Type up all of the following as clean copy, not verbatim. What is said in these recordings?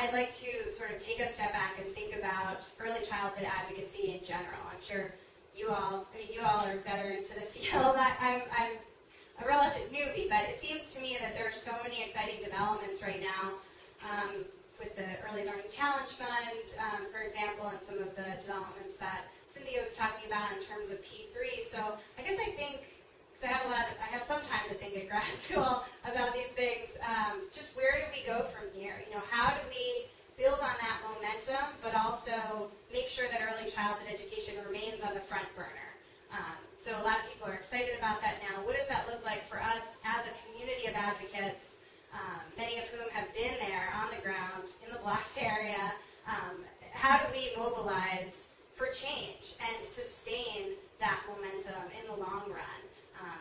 I'd like to sort of take a step back and think about early childhood advocacy in general. I'm sure you all are better into the field. I'm a relative newbie, but it seems to me that there are so many exciting developments right now with the Early Learning Challenge Fund, for example, and some of the developments that Cynthia was talking about in terms of P3. So I guess I think, because I have some time to think at grad school about these things, just where do we go from here? How do we build on that momentum, but also make sure that early childhood education remains on the front burner? So a lot of people are excited about that now. What does that look like for us as a community of advocates, many of whom have been there on the ground in the blocks area? How do we mobilize for change and sustain that momentum in the long run?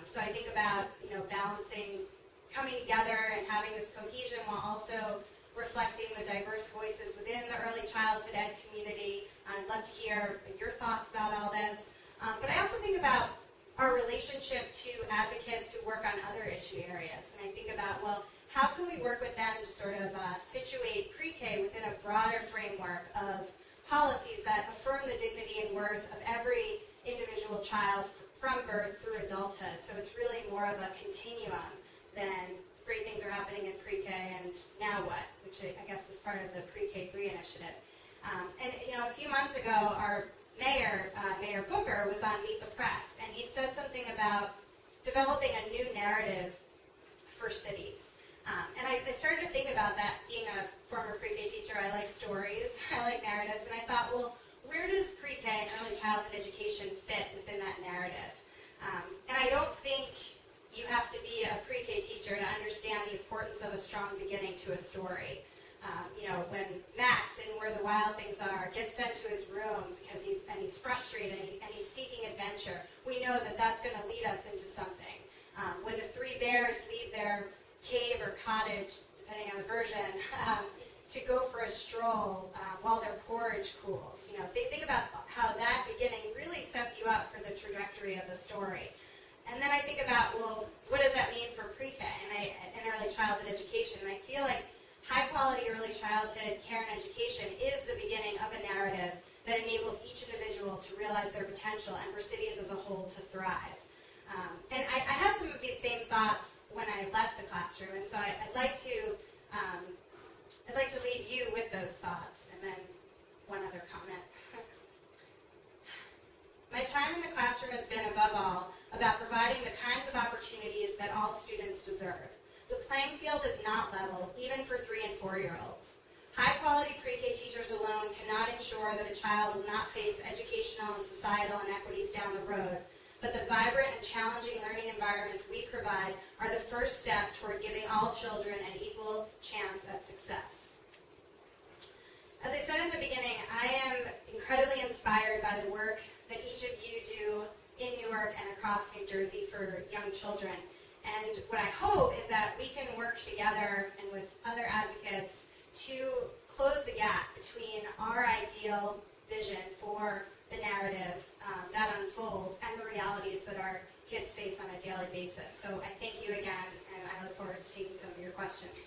So I think about balancing coming together and having this cohesion while also reflecting the diverse voices within the early childhood ed community. I'd love to hear your thoughts about all this. But I also think about our relationship to advocates who work on other issue areas. And I think about, well, how can we work with them to sort of situate pre-K within a broader framework of policies that affirm the dignity and worth of every individual child from birth through adulthood. So it's really more of a continuum than great things are happening in pre-K and now what, which I guess is part of the pre-K 3 initiative. And a few months ago, our mayor, Mayor Booker, was on Meet the Press, and he said something about developing a new narrative for cities. And I started to think about that. Being a former pre-K teacher, I like stories, I like narratives, and I thought, well, where does pre-K and early childhood education fit within that narrative? And I don't think you have to be a pre-K teacher to understand the importance of a strong beginning to a story. When Max in Where the Wild Things Are gets sent to his room because he's frustrated and he's seeking adventure, we know that that's going to lead us into something. When the three bears leave their cave or cottage, depending on the version, to go for a stroll while their porridge cools. Think about how that beginning really sets you up for the trajectory of the story. And then I think about, well, what does that mean for pre-K and early childhood education? And I feel like high-quality early childhood care and education is the beginning of a narrative that enables each individual to realize their potential and for cities as a whole to thrive. And I had some of these same thoughts when I left the classroom, and so I'd like to leave you with those thoughts, and then one other comment. My time in the classroom has been, above all, about providing the kinds of opportunities that all students deserve. The playing field is not level, even for 3- and 4-year-olds. High-quality pre-K teachers alone cannot ensure that a child will not face educational and societal inequities down the road, but the vibrant and challenging learning environments we provide are the first step toward giving all children an equal chance at success. As I said in the beginning, I am incredibly inspired by the work that each of you do in Newark and across New Jersey for young children. And what I hope is that we can work together and with other advocates to close the gap between our ideal vision for the narrative that unfolds and the realities that our kids face on a daily basis. So I thank you again, and I look forward to taking some of your questions.